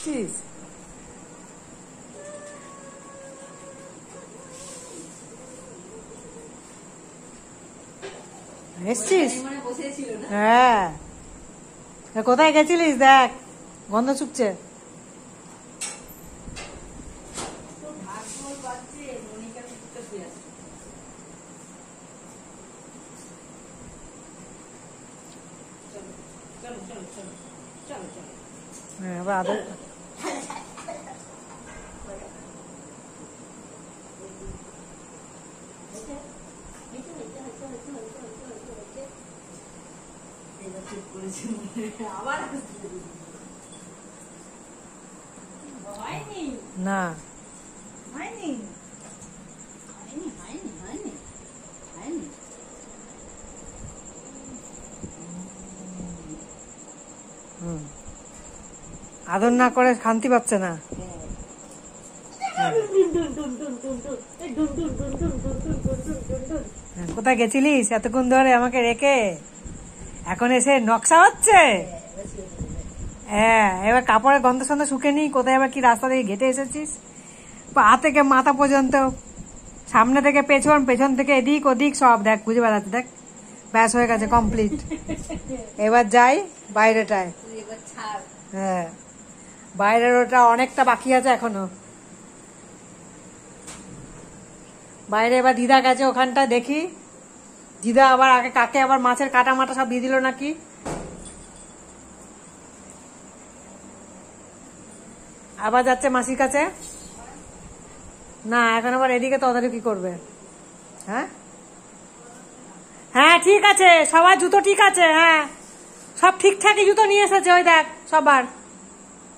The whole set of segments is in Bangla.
এসছিস? এসছিস? হ্যাঁ, কোথায় গেছিলিস? দেখ গন্ধ ছুকছে। হ্যাঁ, আবার আদর না আদর না করে শান্তি পাচ্ছে না। কোথায় গেছিলিস এতক্ষণ ধরে আমাকে রেখে? এখন এসে নকশা হচ্ছে। হ্যাঁ, এবার কাপড়ের গন্ধ সন্ধ শুকে নি। কোথায় আবার কি রাস্তা থেকে ঘেটে এসেছিস? পা থেকে মাথা পর্যন্ত, সামনে থেকে পেছন, পেছন থেকে এদিক ওদিক সব দেখ বুঝে বেড়াচ্ছে। দেখ ব্যাস হয়ে গেছে, কমপ্লিট। এবার যাই বাইরেটায়। হ্যাঁ, বাইরের ওটা অনেকটা বাকি আছে এখনো। বাইরে এবার দিদা গেছে ওখানটা, দেখি দিদা আবার আগে কাকে আবার মাছের কাটা মাটা সব দিয়ে দিল নাকি। আবার যাচ্ছে মাসির কাছে। না, এখন আবার এদিকে তদারকি করবে। হ্যাঁ হ্যাঁ, ঠিক আছে, সবার জুতো ঠিক আছে। হ্যাঁ, সব ঠিকঠাকই জুতো নিয়ে এসেছে। ওই দেখ সবার।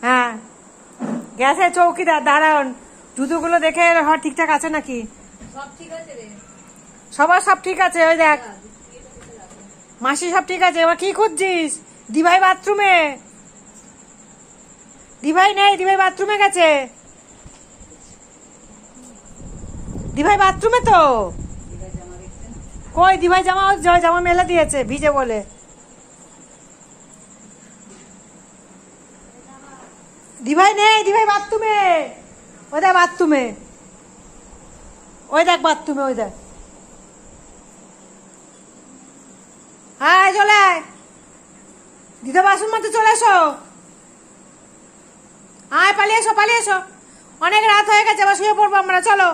হ্যাঁ, গেছে চৌকিদার, দাঁড়ান জুতোগুলো দেখে ঠিকঠাক আছে নাকি। সবার সব ঠিক আছে। ওই দেখ মাসি সব ঠিক আছে। এবার কি খুঁজছিস? দিভাই বাথরুমে। দিভাই নেই, দিভাই বাথরুমে গেছে। দিভাই বাথরুমে তো। কই দিভাই জামা জামা মেলে দিয়েছে ভিজে বলে। দিভাই নেই, দিভাই বাথরুমে। ওই দেখ বাথরুমে, ওই দেখ বাথরুমে, ওই দেখ। হ্যাঁ, চলে আয়। দিদা বাসন মাঝে চলে এসো। আয়, পালিয়ে এসো, পালিয়ে এসো। অনেক রাত হয়ে গেছে, আবার শুয়ে পড়বো আমরা। চলো।